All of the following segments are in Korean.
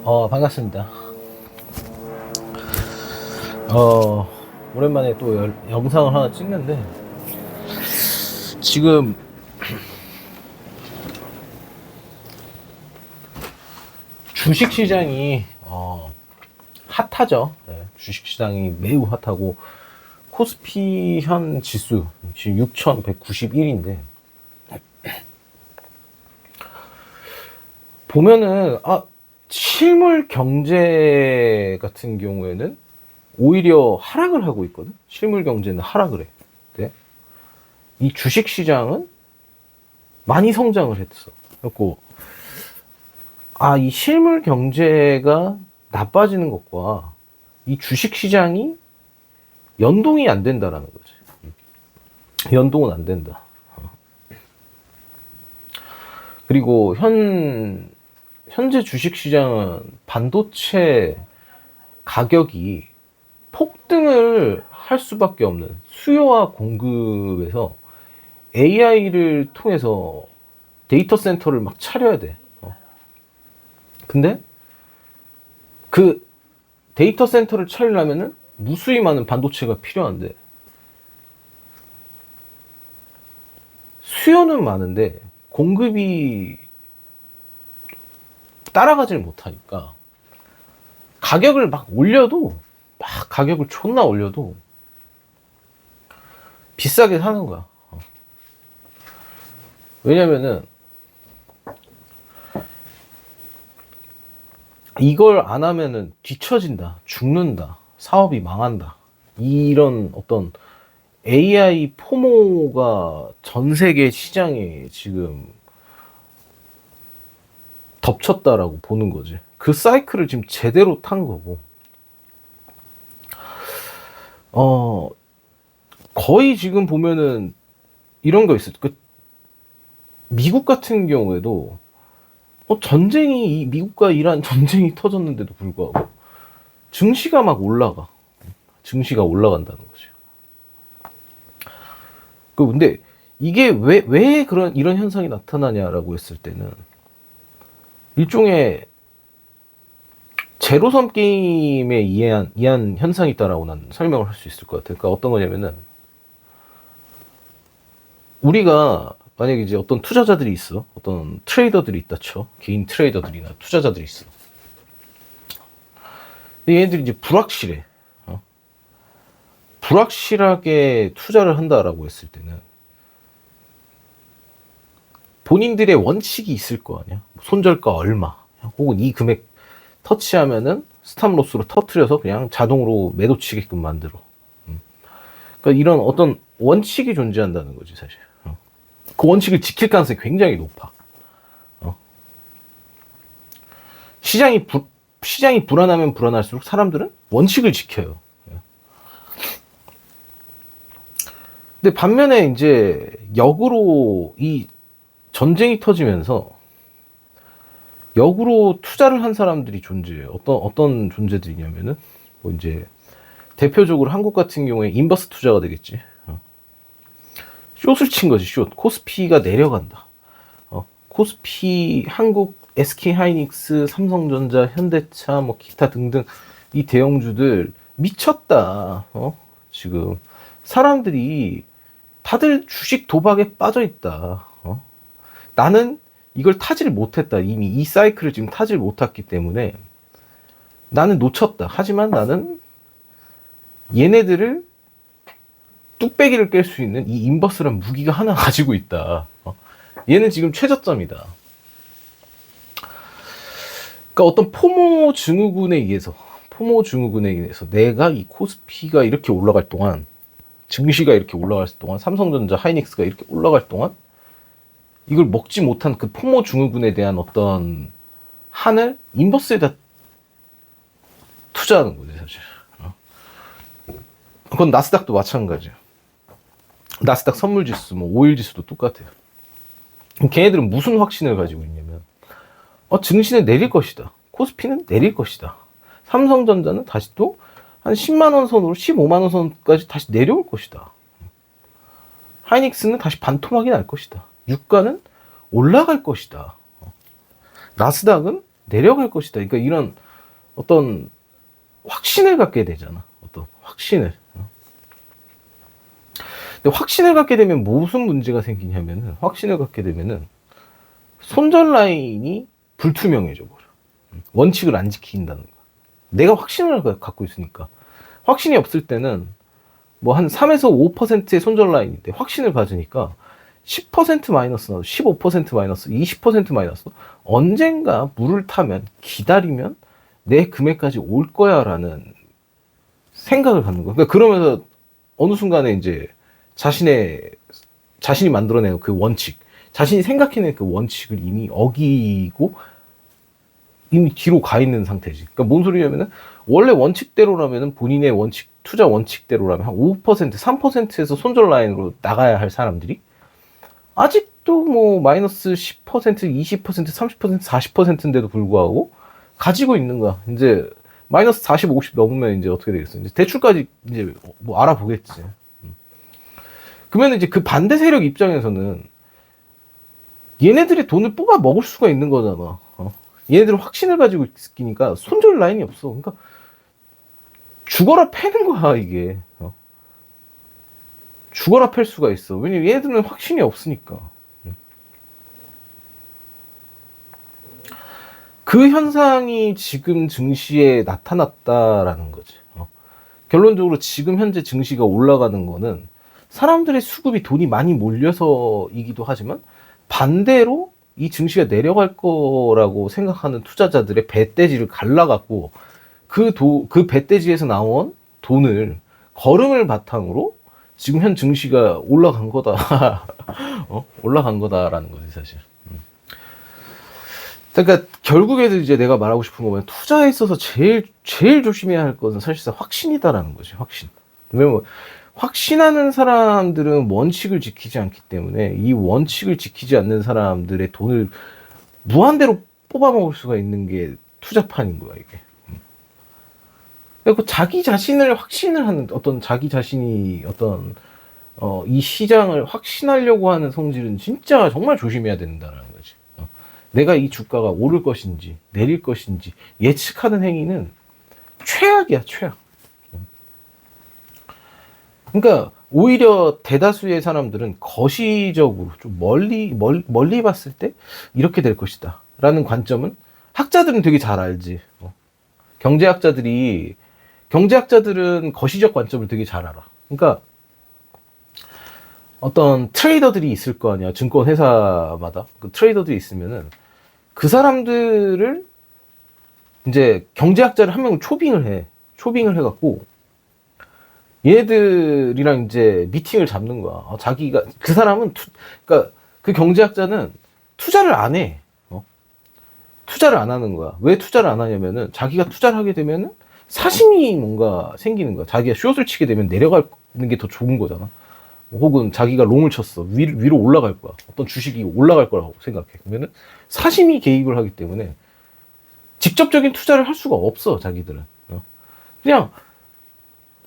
반갑습니다. 오랜만에 또 영상을 하나 찍는데, 지금 주식시장이 핫하죠. 네, 주식시장이 매우 핫하고, 코스피 현 지수 지금 6,191인데 보면은 실물 경제 같은 경우에는 오히려 하락을 하고 있거든. 실물 경제는 하락을 해. 네? 이 주식 시장은 많이 성장을 했어. 그래갖고 이 실물 경제가 나빠지는 것과 이 주식 시장이 연동이 안 된다라는 거지. 연동은 안 된다. 그리고 현재 주식 시장은 반도체 가격이 폭등을 할 수밖에 없는 수요와 공급에서 AI를 통해서 데이터 센터를 막 차려야 돼. 근데 그 데이터 센터를 차리려면은 무수히 많은 반도체가 필요한데 수요는 많은데 공급이 따라가질 못하니까 가격을 가격을 존나 올려도 비싸게 사는 거야. 왜냐면은 이걸 안 하면은 뒤처진다, 죽는다, 사업이 망한다, 이런 어떤 AI 포모가 전 세계 시장에 지금 덮쳤다라고 보는 거지. 그 사이클을 지금 제대로 탄 거고, 거의 지금 보면은 이런 거 있어. 미국 같은 경우에도 미국과 이란 전쟁이 터졌는데도 불구하고 증시가 막 올라가. 증시가 올라간다는 거죠. 근데 이게 왜 이런 현상이 나타나냐라고 했을 때는 일종의 제로섬 게임에 의한 현상이 있다라고 난 설명을 할 수 있을 것 같아요. 그러니까 어떤 거냐면은 우리가 만약에 이제 어떤 투자자들이 있어, 어떤 트레이더들이 있다 쳐, 개인 트레이더들이나 투자자들이 있어. 근데 얘네들이 이제 불확실해. 불확실하게 투자를 한다라고 했을 때는 본인들의 원칙이 있을 거 아니야. 손절가 얼마, 혹은 이 금액 터치하면은 스탑로스로 터트려서 그냥 자동으로 매도 치게끔 만들어. 그러니까 이런 어떤 원칙이 존재한다는 거지, 사실. 그 원칙을 지킬 가능성이 굉장히 높아. 시장이 불안하면 불안할수록 사람들은 원칙을 지켜요. 근데 반면에 이제 역으로 이 전쟁이 터지면서 역으로 투자를 한 사람들이 존재해요. 어떤 존재들이냐면은 뭐 이제 대표적으로 한국 같은 경우에 인버스 투자가 되겠지. 숏을 친 거지, 숏. 코스피가 내려간다. 코스피, 한국, SK 하이닉스, 삼성전자, 현대차, 뭐 기타 등등 이 대형주들 미쳤다. 지금 사람들이 다들 주식 도박에 빠져 있다. 나는 이걸 타질 못했다. 이미 이 사이클을 지금 타질 못했기 때문에 나는 놓쳤다. 하지만 나는 얘네들을 뚝배기를 깰 수 있는 이 인버스란 무기가 하나 가지고 있다. 얘는 지금 최저점이다. 그러니까 어떤 포모 증후군에 의해서 내가 이 코스피가 이렇게 올라갈 동안, 증시가 이렇게 올라갈 동안, 삼성전자, 하이닉스가 이렇게 올라갈 동안 이걸 먹지 못한 그 포모 증후군에 대한 어떤 한을 인버스에다 투자하는 거지, 사실. 그건 나스닥도 마찬가지야. 나스닥 선물지수, 뭐 오일지수도 똑같아요. 걔네들은 무슨 확신을 가지고 있냐면 증시는 내릴 것이다. 코스피는 내릴 것이다. 삼성전자는 다시 또 한 10만원 선으로 15만원 선까지 다시 내려올 것이다. 하이닉스는 다시 반토막이 날 것이다. 유가는 올라갈 것이다. 나스닥은 내려갈 것이다. 그러니까 이런 어떤 확신을 갖게 되잖아. 어떤 확신을. 근데 확신을 갖게 되면 무슨 문제가 생기냐면은, 확신을 갖게 되면은 손절 라인이 불투명해져 버려. 원칙을 안 지킨다는 거야. 내가 확신을 갖고 있으니까. 확신이 없을 때는 뭐 한 3에서 5%의 손절 라인인데 확신을 가지니까 10% 마이너스 나도 15% 마이너스 20% 마이너스 언젠가 물을 타면 기다리면 내 금액까지 올 거야 라는 생각을 갖는 거야. 그러니까 그러면서 어느 순간에 이제 자신이 만들어내는 그 원칙, 자신이 생각해낸 그 원칙을 이미 어기고 이미 뒤로 가 있는 상태지. 그러니까 뭔 소리냐면은 원래 원칙대로라면은 본인의 원칙, 투자 원칙대로라면 한 5%, 3%에서 손절 라인으로 나가야 할 사람들이 아직도 뭐 마이너스 10%, 20%, 30%, 40%인데도 불구하고 가지고 있는 거야. 이제 마이너스 40, 50 넘으면 이제 어떻게 되겠어? 이제 대출까지 이제 뭐 알아보겠지. 그러면 이제 그 반대 세력 입장에서는 얘네들의 돈을 뽑아 먹을 수가 있는 거잖아. 얘네들은 확신을 가지고 있으니까 손절 라인이 없어. 그러니까 죽어라 패는 거야 이게. 죽어라 팰 수가 있어. 왜냐면 얘네들은 확신이 없으니까. 그 현상이 지금 증시에 나타났다라는 거지. 결론적으로 지금 현재 증시가 올라가는 거는 사람들의 수급이 돈이 많이 몰려서이기도 하지만 반대로 이 증시가 내려갈 거라고 생각하는 투자자들의 배떼지를 갈라갖고 그 배떼지에서 나온 돈을 거름을 바탕으로 지금 현 증시가 올라간 거다. 올라간 거다라는 거지, 사실. 그러니까 결국에도 이제 내가 말하고 싶은 거 뭐냐, 투자에 있어서 제일 조심해야 할 것은 사실상 확신이다라는 거지, 확신. 왜냐면 확신하는 사람들은 원칙을 지키지 않기 때문에 이 원칙을 지키지 않는 사람들의 돈을 무한대로 뽑아먹을 수가 있는 게 투자판인 거야, 이게. 그리고 자기 자신을 확신을 하는 어떤 자기 자신이 어떤 이 시장을 확신하려고 하는 성질은 진짜 정말 조심해야 된다는 거지. 내가 이 주가가 오를 것인지 내릴 것인지 예측하는 행위는 최악이야, 최악. 그러니까 오히려 대다수의 사람들은 거시적으로 좀 멀리 봤을 때 이렇게 될 것이다 라는 관점은 학자들은 되게 잘 알지. 경제학자들은 거시적 관점을 되게 잘 알아. 그러니까 어떤 트레이더들이 있을 거 아니야. 증권 회사마다 그 트레이더들이 있으면은 그 사람들을 이제 경제학자를 한 명을 초빙을 해갖고 얘들이랑 이제 미팅을 잡는 거야. 자기가 그 사람은 그러니까 그 경제학자는 투자를 안 해. 투자를 안 하는 거야. 왜 투자를 안 하냐면은 자기가 투자를 하게 되면은 사심이 뭔가 생기는 거야. 자기가 숏을 치게 되면 내려가는 게 더 좋은 거잖아. 혹은 자기가 롱을 쳤어. 위로 올라갈 거야. 어떤 주식이 올라갈 거라고 생각해. 그러면은 사심이 개입을 하기 때문에 직접적인 투자를 할 수가 없어, 자기들은. 그냥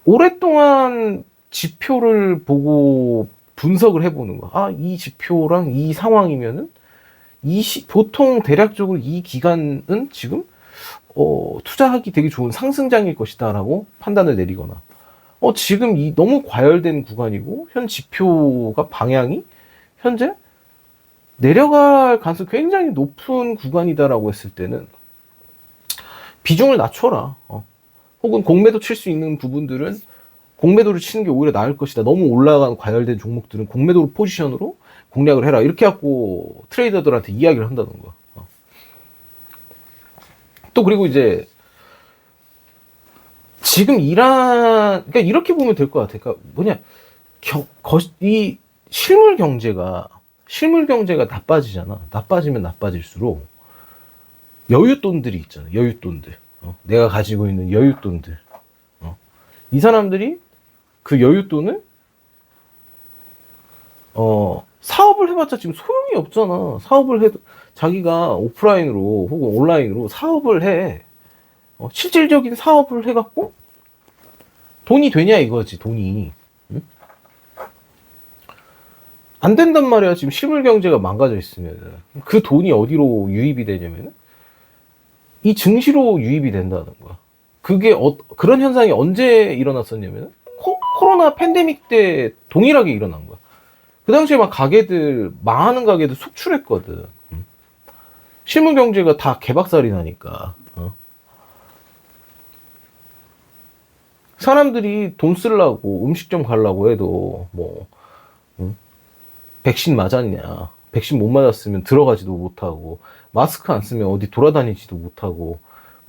오랫동안 지표를 보고 분석을 해보는 거야. 이 지표랑 이 상황이면은 보통 대략적으로 이 기간은 지금 투자하기 되게 좋은 상승장일 것이다 라고 판단을 내리거나 지금 이 너무 과열된 구간이고 현 지표가 방향이 현재 내려갈 가능성이 굉장히 높은 구간이다라고 했을 때는 비중을 낮춰라. 혹은 공매도 칠 수 있는 부분들은 공매도를 치는 게 오히려 나을 것이다. 너무 올라간 과열된 종목들은 공매도 포지션으로 공략을 해라. 이렇게 갖고 트레이더들한테 이야기를 한다는 거야. 또 그리고 이제 지금 그러니까 이렇게 보면 될 것 같아. 그러니까 뭐냐, 이 실물 경제가 나빠지잖아. 나빠지면 나빠질수록 여윳돈들이 있잖아. 여윳돈들. 내가 가지고 있는 여윳돈들. 이 사람들이 그 여윳돈을 사업을 해봤자 지금 소용이 없잖아. 사업을 해도 자기가 오프라인으로 혹은 온라인으로 사업을 해. 실질적인 사업을 해갖고 돈이 되냐 이거지. 돈이. 응? 안 된단 말이야. 지금 실물 경제가 망가져 있으면 그 돈이 어디로 유입이 되냐면은 이 증시로 유입이 된다는 거야. 그게 그런 현상이 언제 일어났었냐면 코로나 팬데믹 때 동일하게 일어난 거야. 그 당시에 막 가게들, 많은 가게들 속출했거든. 실물 경제가 다 개박살이 나니까. 사람들이 돈 쓰려고 음식점 가려고 해도 뭐 백신 맞았냐, 백신 못 맞았으면 들어가지도 못하고, 마스크 안 쓰면 어디 돌아다니지도 못하고,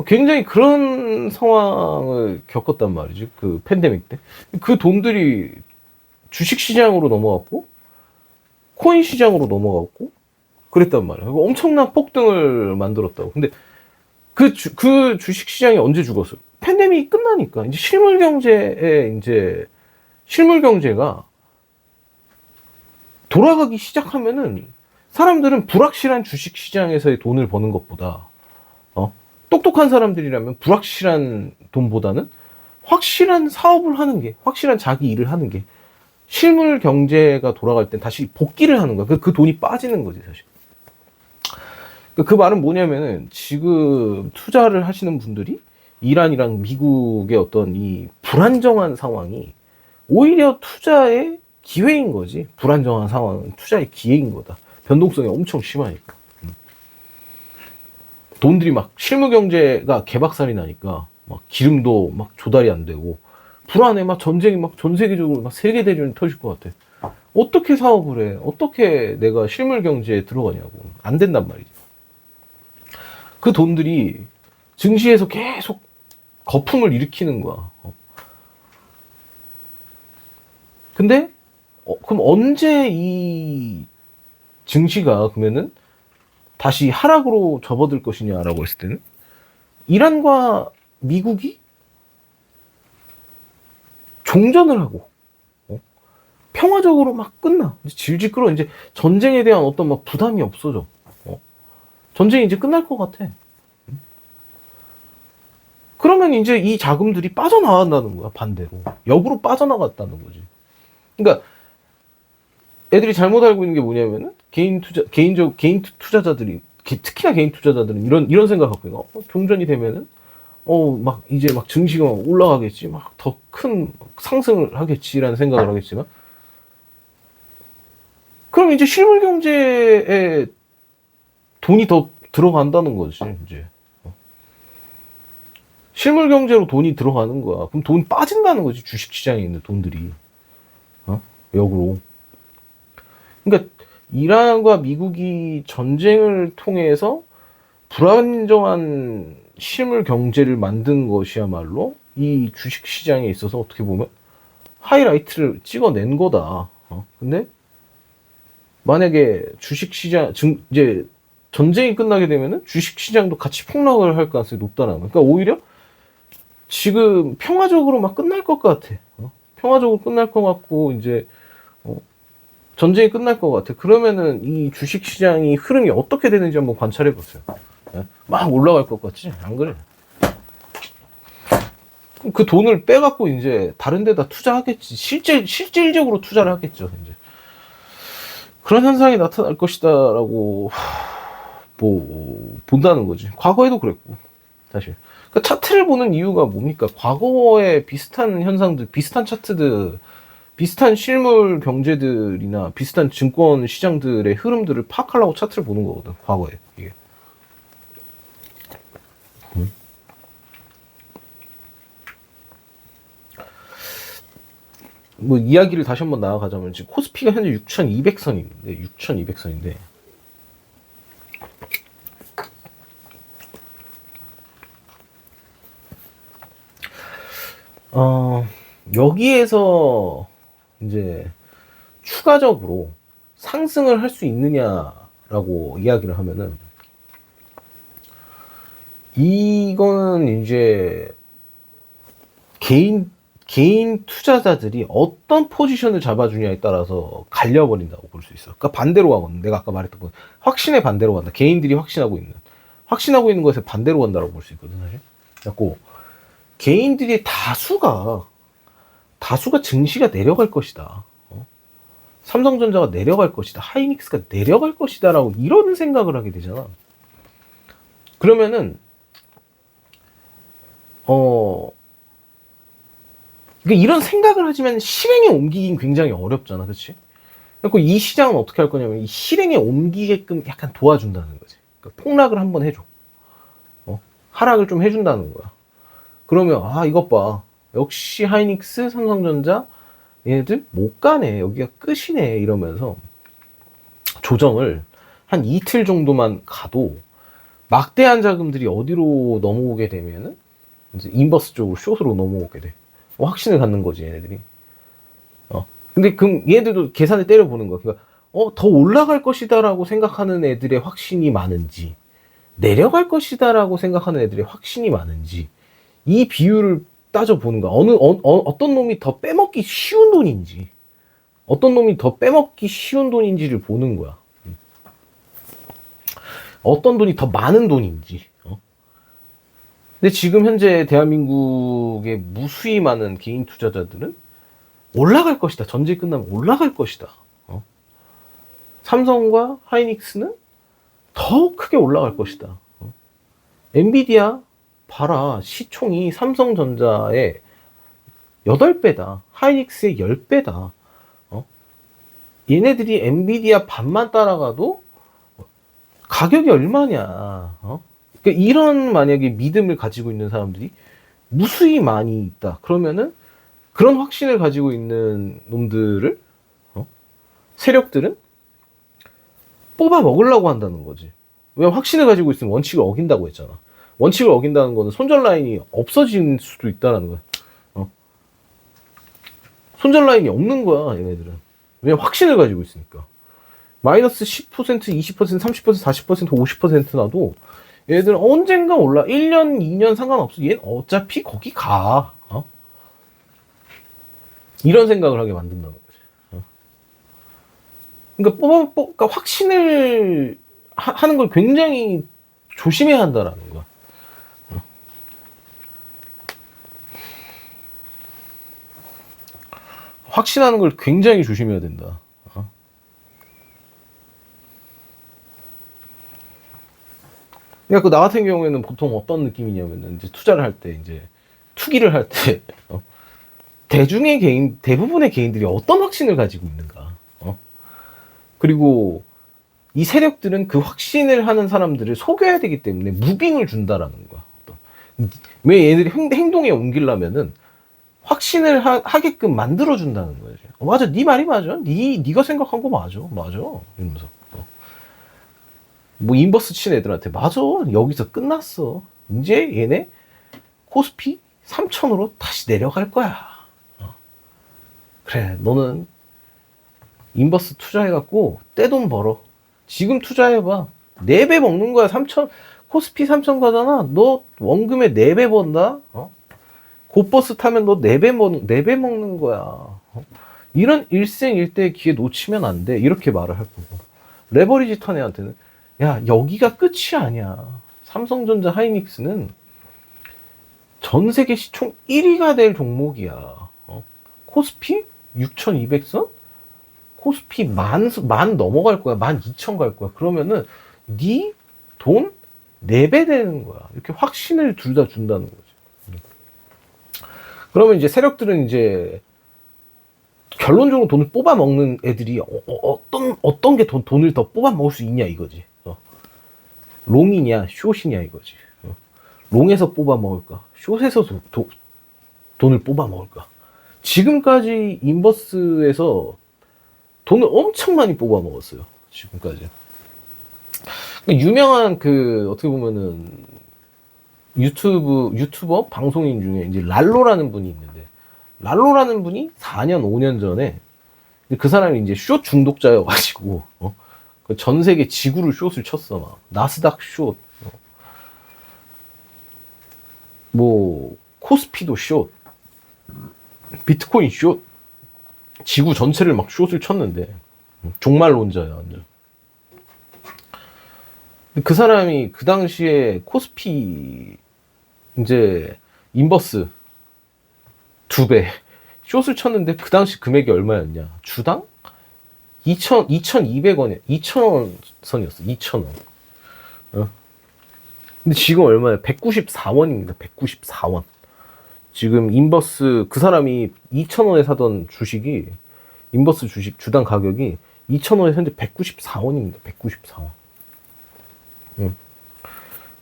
굉장히 그런 상황을 겪었단 말이지. 그 팬데믹 때 그 돈들이 주식시장으로 넘어갔고 코인 시장으로 넘어갔고 그랬단 말이야. 엄청난 폭등을 만들었다고. 근데 그 주식시장이 언제 죽었어요? 팬데믹이 끝나니까. 이제 실물 경제가 돌아가기 시작하면은 사람들은 불확실한 주식시장에서의 돈을 버는 것보다 똑똑한 사람들이라면 불확실한 돈보다는 확실한 사업을 하는 게, 확실한 자기 일을 하는 게, 실물 경제가 돌아갈 땐 다시 복귀를 하는 거야. 그 돈이 빠지는 거지, 사실. 그 말은 뭐냐면은, 지금 투자를 하시는 분들이 이란이랑 미국의 어떤 이 불안정한 상황이 오히려 투자의 기회인 거지. 불안정한 상황은 투자의 기회인 거다. 변동성이 엄청 심하니까. 돈들이 막 실무 경제가 개박살이 나니까 막 기름도 막 조달이 안 되고 불안해. 막 전쟁이 막 전 세계적으로 막 세계 대전이 터질 것 같아. 어떻게 사업을 해? 어떻게 내가 실물 경제에 들어가냐고. 안 된단 말이지. 그 돈들이 증시에서 계속 거품을 일으키는 거야. 근데 그럼 언제 이 증시가 그러면은 다시 하락으로 접어들 것이냐라고 했을 때는 이란과 미국이 종전을 하고 평화적으로 막 끝나. 질질 끌어. 이제 전쟁에 대한 어떤 막 부담이 없어져. 전쟁이 이제 끝날 것 같아. 그러면 이제 이 자금들이 빠져나간다는 거야. 반대로 역으로 빠져나갔다는 거지. 그러니까 애들이 잘못 알고 있는 게 뭐냐면은 개인 투자자들이, 특히나 개인 투자자들은 이런 생각 갖고 있어. 종전이 되면은 막 이제 막 증시가 막 올라가겠지, 막 더 큰 상승을 하겠지라는 생각을 하겠지만, 그럼 이제 실물 경제에 돈이 더 들어간다는 거지. 이제 실물 경제로 돈이 들어가는 거야. 그럼 돈 빠진다는 거지. 주식 시장에 있는 돈들이 역으로. 그러니까 이란과 미국이 전쟁을 통해서 불안정한 실물 경제를 만든 것이야말로 이 주식 시장에 있어서 어떻게 보면 하이라이트를 찍어낸 거다. 근데 만약에 주식 시장 이제 전쟁이 끝나게 되면은 주식 시장도 같이 폭락을 할 가능성이 높다는 거야. 그러니까 오히려 지금 평화적으로 막 끝날 것 같아. 평화적으로 끝날 것 같고 이제 전쟁이 끝날 것 같아. 그러면은 이 주식 시장이 흐름이 어떻게 되는지 한번 관찰해 보세요. 막 올라갈 것 같지? 안 그래? 그럼 그 돈을 빼갖고 이제 다른 데다 투자하겠지. 실질적으로 투자를 하겠죠. 이제 그런 현상이 나타날 것이다라고 뭐 본다는 거지. 과거에도 그랬고 사실. 그러니까 차트를 보는 이유가 뭡니까? 과거에 비슷한 현상들, 비슷한 차트들, 비슷한 실물 경제들이나 비슷한 증권 시장들의 흐름들을 파악하려고 차트를 보는 거거든. 과거에 이게. 뭐 이야기를 다시 한번 나아가자면 지금 코스피가 현재 6,200선인데 여기에서 이제 추가적으로 상승을 할 수 있느냐라고 이야기를 하면은 이거는 이제 개인 투자자들이 어떤 포지션을 잡아주냐에 따라서 갈려버린다고 볼 수 있어. 그러니까 반대로 가거든. 내가 아까 말했던 건 확신의 반대로 간다. 개인들이 확신하고 있는 것에 반대로 간다고 볼 수 있거든, 사실. 그래갖고 개인들의 다수가 증시가 내려갈 것이다. 삼성전자가 내려갈 것이다. 하이닉스가 내려갈 것이다라고 이런 생각을 하게 되잖아. 그러면은 그러니까 이런 생각을 하지만 실행에 옮기긴 굉장히 어렵잖아, 그렇지? 그래서 이 시장은 어떻게 할 거냐면 이 실행에 옮기게끔 약간 도와준다는 거지. 그러니까 폭락을 한번 해줘. 하락을 좀 해준다는 거야. 그러면 이것 봐. 역시 하이닉스, 삼성전자 얘네들 못 가네. 여기가 끝이네. 이러면서 조정을 한 이틀 정도만 가도 막대한 자금들이 어디로 넘어오게 되면은 이제 인버스 쪽으로 숏으로 넘어오게 돼. 확신을 갖는 거지 얘네들이. 근데 그럼 얘네들도 계산을 때려보는 거야. 그러니까 더 올라갈 것이다라고 생각하는 애들의 확신이 많은지 내려갈 것이다라고 생각하는 애들의 확신이 많은지 이 비율을 따져보는 거야. 어떤 놈이 더 빼먹기 쉬운 돈인지 어떤 놈이 더 빼먹기 쉬운 돈인지를 보는 거야. 어떤 돈이 더 많은 돈인지. 근데 지금 현재 대한민국의 무수히 많은 개인 투자자들은 올라갈 것이다. 전쟁 끝나면 올라갈 것이다. 삼성과 하이닉스는 더 크게 올라갈 것이다. 엔비디아 봐라. 시총이 삼성전자의 8배다. 하이닉스의 10배다. 얘네들이 엔비디아 반만 따라가도 가격이 얼마냐. 그러니까 이런 만약에 믿음을 가지고 있는 사람들이 무수히 많이 있다. 그러면은 그런 확신을 가지고 있는 놈들을 세력들은 뽑아 먹으려고 한다는 거지. 왜냐면 확신을 가지고 있으면 원칙을 어긴다고 했잖아. 원칙을 어긴다는 거는 손절 라인이 없어질 수도 있다는 거야. 손절 라인이 없는 거야 얘네들은. 왜냐면 확신을 가지고 있으니까. 마이너스 10%, 20%, 30%, 40%, 50% 나도 얘네들은 언젠가 올라. 1년, 2년 상관없어. 얘는 어차피 거기 가. 이런 생각을 하게 만든다는 거지. 그러니까 확신을 하는 걸 굉장히 조심해야 한다라는 거야. 확신하는 걸 굉장히 조심해야 된다. 그러니까 나 같은 경우에는 보통 어떤 느낌이냐면은 이제 투자를 할 때 이제 투기를 할 때 대부분의 개인들이 어떤 확신을 가지고 있는가. 그리고 이 세력들은 그 확신을 하는 사람들을 속여야 되기 때문에 무빙을 준다라는 거야. 왜 얘들이 행동에 옮기려면은 확신을 하게끔 만들어준다는 거지. 맞아, 네 말이 맞아. 네가 생각한 거 맞아. 이러면서. 뭐 인버스 친 애들한테 맞아. 여기서 끝났어. 이제 얘네 코스피 3,000으로 다시 내려갈 거야. 그래, 너는 인버스 투자해갖고 떼돈 벌어. 지금 투자해봐. 4배 먹는 거야. 코스피 3,000 가잖아. 너 원금에 4배 번다. 고버스 타면 너 4배 먹는 거야. 이런 일생일대의 기회 놓치면 안 돼. 이렇게 말을 할 거고. 레버리지 턴 애한테는 야, 여기가 끝이 아니야. 삼성전자 하이닉스는 전 세계 시총 1위가 될 종목이야. 코스피 6,200선? 코스피 만 넘어갈 거야. 12,000 갈 거야. 그러면은 네 돈 4배 되는 거야. 이렇게 확신을 둘 다 준다는 거지. 그러면 이제 세력들은 이제 결론적으로 돈을 뽑아 먹는 애들이 어떤 게 돈을 더 뽑아 먹을 수 있냐 이거지. 롱이냐 숏이냐 이거지. 롱에서 뽑아 먹을까? 숏에서 돈을 뽑아 먹을까? 지금까지 인버스에서 돈을 엄청 많이 뽑아 먹었어요. 지금까지. 유명한 어떻게 보면은 유튜버 방송인 중에 이제 랄로라는 분이 있는데, 랄로라는 분이 4년, 5년 전에 그 사람이 이제 숏 중독자여가지고, 전 세계 지구를 숏을 쳤어. 막 나스닥 숏, 뭐 코스피도 숏, 비트코인 숏, 지구 전체를 막 숏을 쳤는데 종말론자야 완전. 그 사람이 그 당시에 코스피 이제 인버스 2배 숏을 쳤는데 그 당시 금액이 얼마였냐? 주당 2,200원이야. 2,000원 선이었어. 2,000원. 근데 지금 얼마야? 194원입니다. 194원. 지금 인버스 그 사람이 2,000원에 사던 주식이 인버스 주식 주당 가격이 2,000원에 현재 194원입니다. 194원.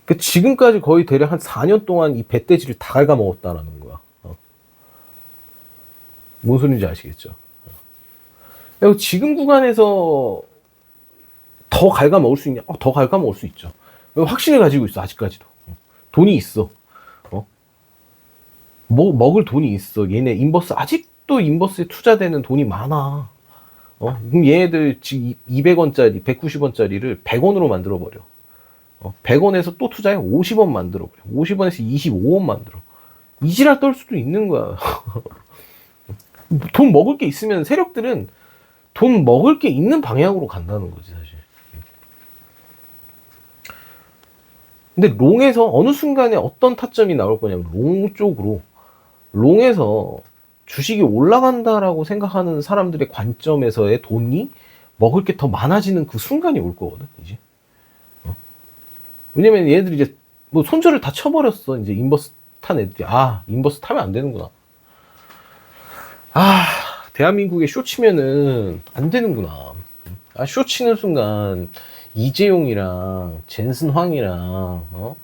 그 지금까지 거의 대략 한 4년 동안 이 배돼지를 다 갉아먹었다라는 거야. 뭔 소리인지 아시겠죠? 그리고 지금 구간에서 더 갉아먹을 수 있냐? 더 갉아먹을 수 있죠. 확신을 가지고 있어, 아직까지도. 돈이 있어. 먹을 돈이 있어. 얘네 인버스, 아직도 인버스에 투자되는 돈이 많아. 그럼 얘네들 지금 200원짜리, 190원짜리를 100원으로 만들어버려. 100원에서 또 투자해 50원 만들어버려. 50원에서 25원 만들어. 이지랄 떨 수도 있는 거야. 돈 먹을 게 있으면 세력들은 돈 먹을 게 있는 방향으로 간다는 거지, 사실. 근데 롱에서 어느 순간에 어떤 타점이 나올 거냐면, 롱 쪽으로, 롱에서 주식이 올라간다라고 생각하는 사람들의 관점에서의 돈이 먹을 게 더 많아지는 그 순간이 올 거거든, 이제. 왜냐면 얘들이 이제 뭐 손절을 다 쳐버렸어. 이제 인버스 탄 애들이. 인버스 타면 안 되는구나. 대한민국에 쇼 치면은 안 되는구나. 쇼 치는 순간 이재용이랑 젠슨 황이랑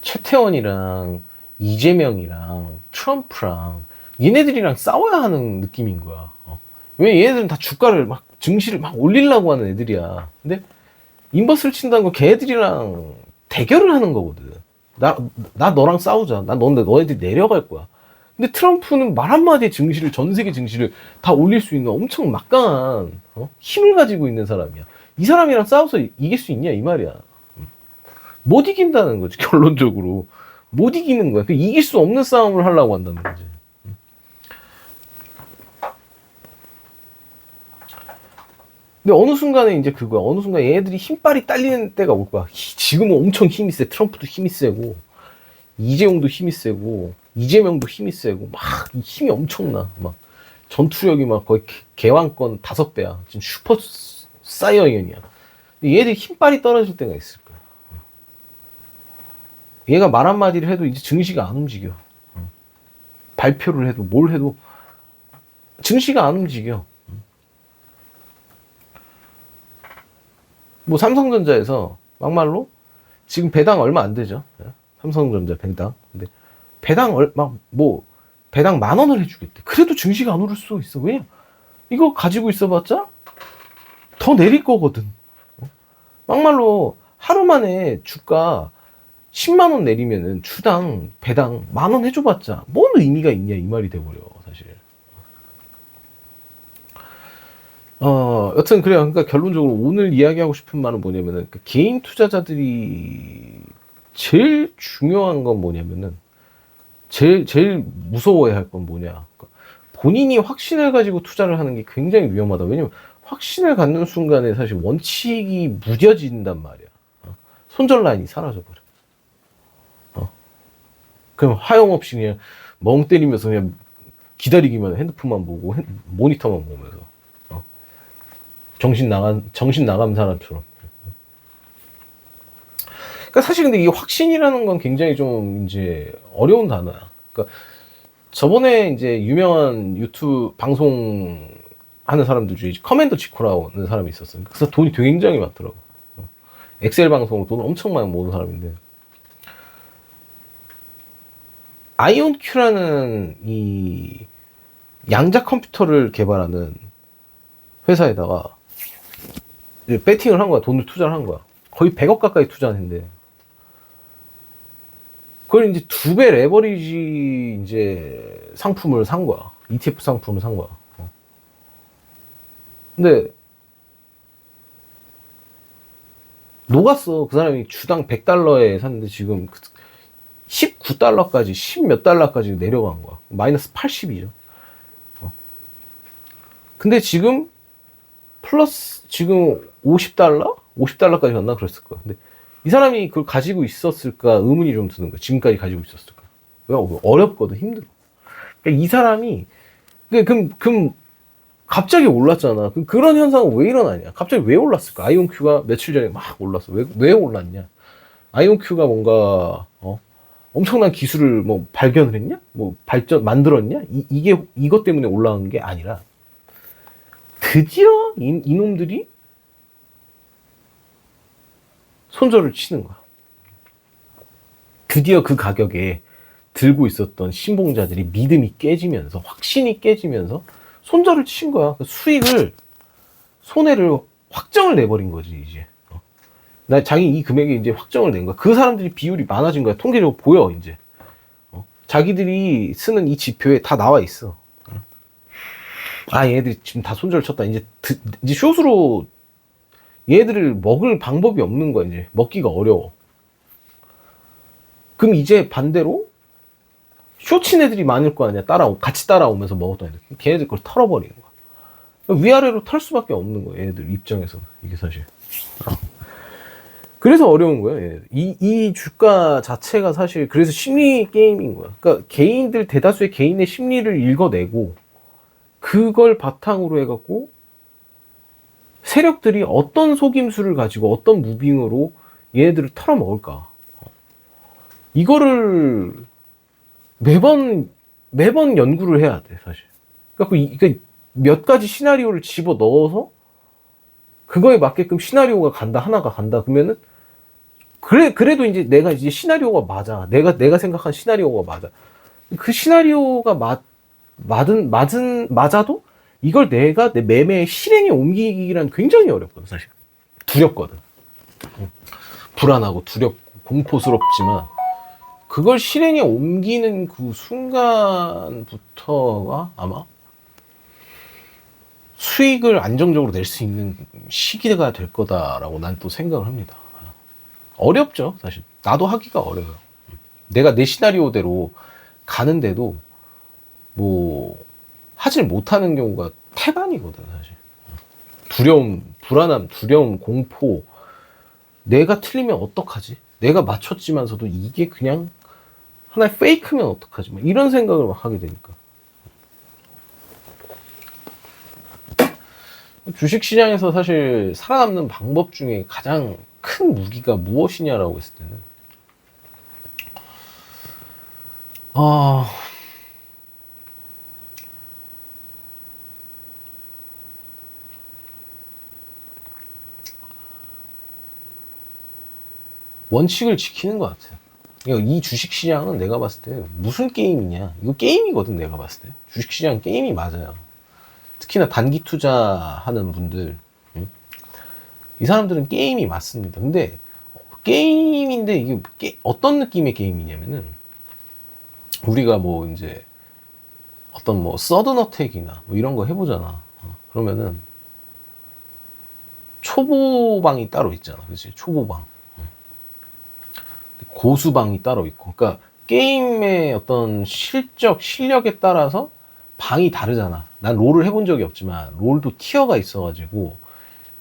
최태원이랑 이재명이랑 트럼프랑 얘네들이랑 싸워야 하는 느낌인 거야. 왜 얘네들은 다 주가를 막 증시를 막 올리려고 하는 애들이야. 근데 인버스를 친다는 건 걔네들이랑 대결을 하는 거거든. 나 너랑 싸우자. 너희들 내려갈 거야. 근데 트럼프는 말 한마디에 증시를, 전 세계 증시를 다 올릴 수 있는 엄청 막강한 힘을 가지고 있는 사람이야. 이 사람이랑 싸워서 이길 수 있냐 이 말이야. 못 이긴다는 거지, 결론적으로. 못 이기는 거야. 이길 수 없는 싸움을 하려고 한다는 거지. 근데 어느 순간에 이제 그거야. 어느 순간 얘네들이 힘빨이 딸리는 때가 올 거야. 지금은 엄청 힘이 세. 트럼프도 힘이 세고, 이재용도 힘이 세고, 이재명도 힘이 세고, 막 힘이 엄청나. 막 전투력이 막 거의 개왕권 5배야. 지금 슈퍼 사이어이언이야. 얘들이 힘빨이 떨어질 때가 있을 거야. 얘가 말 한마디를 해도 이제 증시가 안 움직여. 발표를 해도 뭘 해도 증시가 안 움직여. 뭐 삼성전자에서 막말로 지금 배당 얼마 안 되죠. 삼성전자 배당. 근데 배당 배당 10,000원을 해주겠대. 그래도 증시가 안 오를 수 있어. 왜냐? 이거 가지고 있어봤자 더 내릴 거거든. 막말로 하루 만에 주가 10만원 내리면은 주당 배당 10,000원 해줘봤자 뭔 의미가 있냐 이 말이 돼버려, 사실. 여튼 그래요. 그러니까 결론적으로 오늘 이야기하고 싶은 말은 뭐냐면은, 그 개인 투자자들이 제일 중요한 건 뭐냐면은, 제일 무서워해야 할 건 뭐냐. 그러니까 본인이 확신을 가지고 투자를 하는 게 굉장히 위험하다. 왜냐면 확신을 갖는 순간에 사실 원칙이 무뎌진단 말이야. 손절 라인이 사라져버려. 그럼 하염없이 그냥 멍 때리면서 그냥 기다리기만 해. 핸드폰만 보고 모니터만 보면서 정신 나간 사람처럼. 그러니까 사실 근데 이 확신이라는 건 굉장히 좀 이제 어려운 단어야. 그러니까 저번에 이제 유명한 유튜브 방송 하는 사람들 중에 커맨더 지코라는 사람이 있었어요. 그래서 돈이 굉장히 많더라고. 엑셀 방송으로 돈을 엄청 많이 모은 사람인데, 아이온큐라는 이 양자 컴퓨터를 개발하는 회사에다가 배팅을 한 거야. 돈을 투자를 한 거야. 거의 100억 가까이 투자했는데, 그걸 이제 2배 레버리지 이제 상품을 산 거야. ETF 상품을 산 거야. 근데 녹았어. 그 사람이 주당 100달러에 샀는데 지금 19달러까지 10 몇 달러까지 내려간 거야. 마이너스 80이죠. 근데 지금 플러스 지금 50달러? 50달러까지 갔나 그랬을 거야. 근데 이 사람이 그걸 가지고 있었을까 의문이 좀 드는 거야. 지금까지 가지고 있었을까. 왜? 어렵거든. 힘들어. 그러니까 이 사람이 그럼 갑자기 올랐잖아. 그런 현상은 왜 일어나냐? 갑자기 왜 올랐을까? 아이온큐가 며칠 전에 막 올랐어. 왜 올랐냐? 아이온큐가 뭔가 엄청난 기술을 뭐 발견을 했냐? 뭐 만들었냐? 이것 때문에 올라온 게 아니라, 드디어 이놈들이 손절을 치는 거야. 드디어 그 가격에 들고 있었던 신봉자들이 믿음이 깨지면서, 확신이 깨지면서 손절을 친 거야. 수익을, 손해를 확정을 내버린 거지, 이제. 자기 이 금액에 이제 확정을 낸 거야. 그 사람들이 비율이 많아진 거야. 통계적으로 보여, 이제. 자기들이 쓰는 이 지표에 다 나와 있어. 얘네들이 지금 다 손절을 쳤다. 이제 숏으로 얘네들을 먹을 방법이 없는 거야, 이제. 먹기가 어려워. 그럼 이제 반대로 숏친 애들이 많을 거 아니야. 같이 따라오면서 먹었던 애들. 걔네들 걸 털어버리는 거야. 위아래로 털 수밖에 없는 거야, 얘네들 입장에서는. 이게 사실. 그래서 어려운 거예요. 이 주가 자체가 사실 그래서 심리 게임인 거야. 그러니까 대다수의 개인의 심리를 읽어내고 그걸 바탕으로 해갖고 세력들이 어떤 속임수를 가지고 어떤 무빙으로 얘네들을 털어먹을까. 이거를 매번 연구를 해야 돼, 사실. 그러니까 몇 가지 시나리오를 집어 넣어서 그거에 맞게끔 시나리오가 간다, 하나가 간다, 그러면은, 그래도 이제 내가 이제 시나리오가 맞아. 내가 생각한 시나리오가 맞아. 그 시나리오가 맞아도 이걸 내가 내 매매의 실행에 옮기기란 굉장히 어렵거든, 사실. 두렵거든. 불안하고 두렵고 공포스럽지만, 그걸 실행에 옮기는 그 순간부터가 아마 수익을 안정적으로 낼 수 있는 시기가 될 거다라고 난 또 생각을 합니다. 어렵죠, 사실. 나도 하기가 어려워요. 내가 내 시나리오대로 가는데도 뭐 하질 못하는 경우가 태반이거든, 사실. 불안함, 두려움, 공포. 내가 틀리면 어떡하지? 내가 맞췄지만서도 이게 그냥 하나의 페이크면 어떡하지? 막 이런 생각을 막 하게 되니까. 주식시장에서 사실 살아남는 방법 중에 가장 큰 무기가 무엇이냐라고 했을 때는, 원칙을 지키는 것 같아요. 그러니까 이 주식시장은 내가 봤을 때 무슨 게임이냐. 이거 게임이거든, 내가 봤을 때. 주식시장 게임이 맞아요. 특히나 단기 투자하는 분들. 이 사람들은 게임이 맞습니다. 근데 게임인데 이게 어떤 느낌의 게임이냐면은, 우리가 뭐 이제 어떤 뭐 서든 어택이나 뭐 이런 거 해보잖아. 그러면은 초보방이 따로 있잖아. 그치? 초보방. 고수방이 따로 있고. 그러니까 게임의 어떤 실력에 따라서 방이 다르잖아. 난 롤을 해본 적이 없지만 롤도 티어가 있어가지고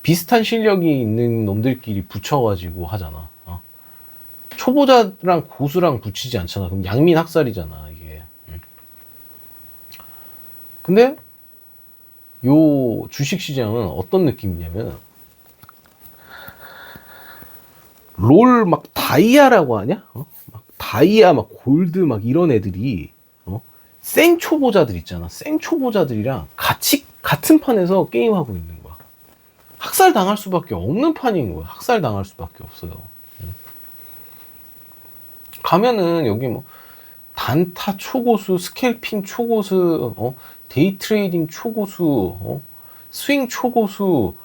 비슷한 실력이 있는 놈들끼리 붙여가지고 하잖아. 초보자랑 고수랑 붙이지 않잖아. 그럼 양민학살이잖아, 이게. 근데 요 주식시장은 어떤 느낌이냐면, 롤 막 다이아라고 하냐? 막 다이아, 막 골드, 막 이런 애들이, 생 초보자들 있잖아. 생 초보자들이랑 같은 판에서 게임하고 있는 거야. 학살 당할 수밖에 없는 판인 거야. 학살 당할 수밖에 없어요. 가면은 여기 뭐 단타 초고수, 스캘핑 초고수, 데이 트레이딩 초고수, 스윙 초고수,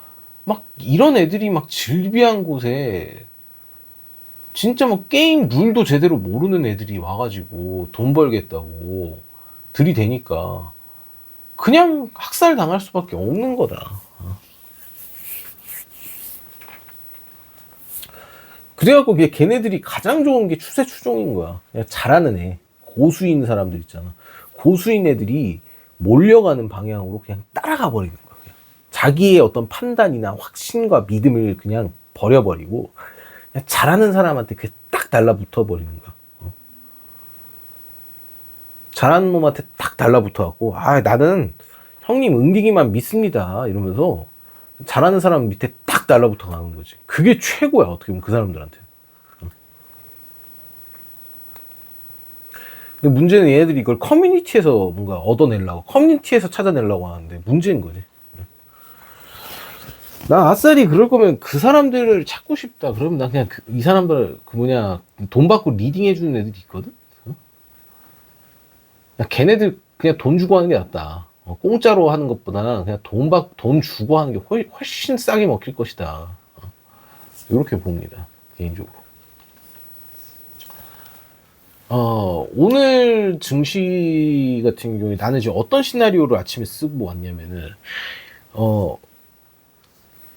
막 이런 애들이 막 즐비한 곳에 진짜 뭐 게임 룰도 제대로 모르는 애들이 와가지고 돈 벌겠다고 들이대니까 그냥 학살 당할 수밖에 없는 거다. 그래갖고 걔네들이 가장 좋은 게 추세 추종인 거야. 그냥 잘하는 애, 고수인 사람들 있잖아. 고수인 애들이 몰려가는 방향으로 그냥 따라가 버리는 거야. 그냥. 자기의 어떤 판단이나 확신과 믿음을 그냥 버려버리고 그냥 잘하는 사람한테 그게 딱 달라붙어 버리는 거야. 잘하는 놈한테 딱 달라붙어갖고, 나는 형님 응디기만 믿습니다 이러면서 잘하는 사람 밑에 딱 달라붙어 가는 거지. 그게 최고야, 어떻게 보면 그 사람들한테. 근데 문제는 얘네들이 이걸 커뮤니티에서 뭔가 얻어내려고, 커뮤니티에서 찾아내려고 하는데 문제인 거지. 나 아싸리 그럴 거면 그 사람들을 찾고 싶다. 그러면 나 그냥 이 사람들 돈 받고 리딩 해주는 애들이 있거든. 야, 걔네들 그냥 돈 주고 하는 게 낫다. 공짜로 하는 것보다는 그냥 돈 주고 하는 게 훨씬 싸게 먹힐 것이다. 이렇게 봅니다. 개인적으로. 오늘 증시 같은 경우에 나는 지금 어떤 시나리오를 아침에 쓰고 왔냐면은,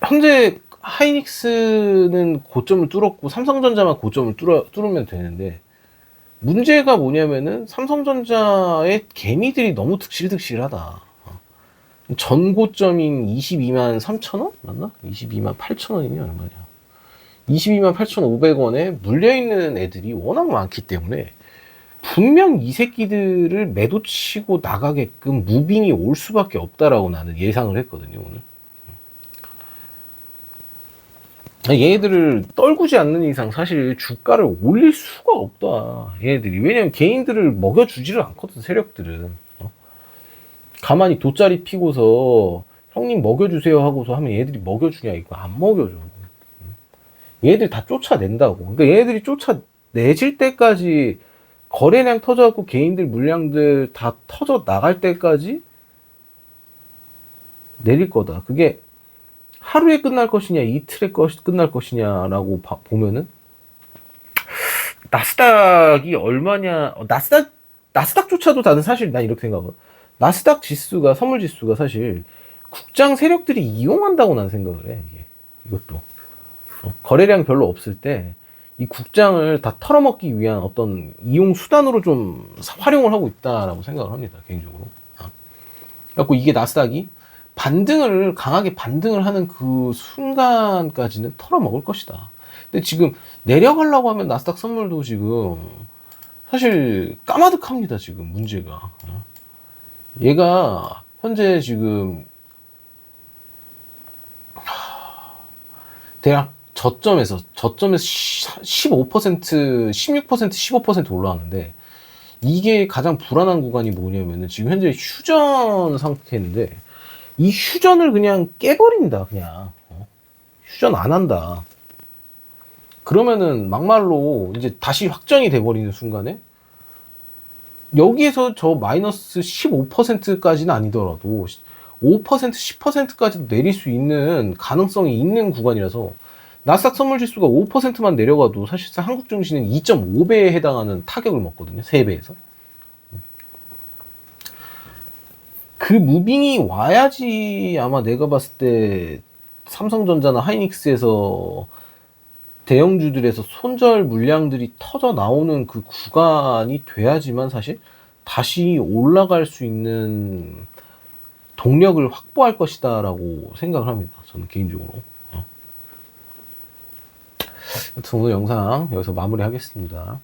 현재 하이닉스는 고점을 뚫었고 삼성전자만 고점을 뚫으면 되는데, 문제가 뭐냐면은 삼성전자의 개미들이 너무 득실득실하다. 전고점인 22만 3천원? 맞나? 22만 8천원이면 얼마냐? 22만 8,500원에 물려있는 애들이 워낙 많기 때문에 분명 이 새끼들을 매도치고 나가게끔 무빙이 올 수밖에 없다라고 나는 예상을 했거든요, 오늘. 얘네들을 떨구지 않는 이상 사실 주가를 올릴 수가 없다. 얘네들이. 왜냐면 개인들을 먹여주지를 않거든, 세력들은. 가만히 돗자리 피고서 형님 먹여주세요 하고서 하면 얘네들이 먹여주냐? 이거 안 먹여줘. 얘네들 다 쫓아낸다고. 그러니까 얘네들이 쫓아내질 때까지 거래량 터져갖고 개인들 물량들 다 터져 나갈 때까지 내릴 거다. 그게 하루에 끝날 것이냐, 이틀에 끝날 것이냐라고 보면은, 나스닥이 얼마냐, 나스닥조차도 나는 사실 난 이렇게 생각하거든. 나스닥 지수가, 선물 지수가 사실 국장 세력들이 이용한다고 난 생각을 해, 이것도. 거래량 별로 없을 때, 이 국장을 다 털어먹기 위한 어떤 이용 수단으로 좀 활용을 하고 있다라고 생각을 합니다, 개인적으로. 그래갖고 이게 나스닥이 강하게 반등을 하는 그 순간까지는 털어먹을 것이다. 근데 지금 내려가려고 하면 나스닥 선물도 지금 사실 까마득합니다, 지금 문제가. 얘가 현재 지금 대략 저점에서 15%, 16%, 15% 올라왔는데, 이게 가장 불안한 구간이 뭐냐면은 지금 현재 휴전 상태인데, 이 휴전을 그냥 깨버린다, 그냥. 휴전 안 한다. 그러면은 막말로 이제 다시 확정이 돼버리는 순간에 여기에서 저 마이너스 15%까지는 아니더라도 5%, 10%까지도 내릴 수 있는 가능성이 있는 구간이라서, 나스닥 선물 지수가 5%만 내려가도 사실상 한국 증시는 2.5배에 해당하는 타격을 먹거든요. 3배에서. 그 무빙이 와야지 아마 내가 봤을 때 삼성전자나 하이닉스에서 대형주들에서 손절 물량들이 터져 나오는 그 구간이 돼야지만 사실 다시 올라갈 수 있는 동력을 확보할 것이다 라고 생각을 합니다, 저는 개인적으로. 아무튼 오늘 영상 여기서 마무리 하겠습니다.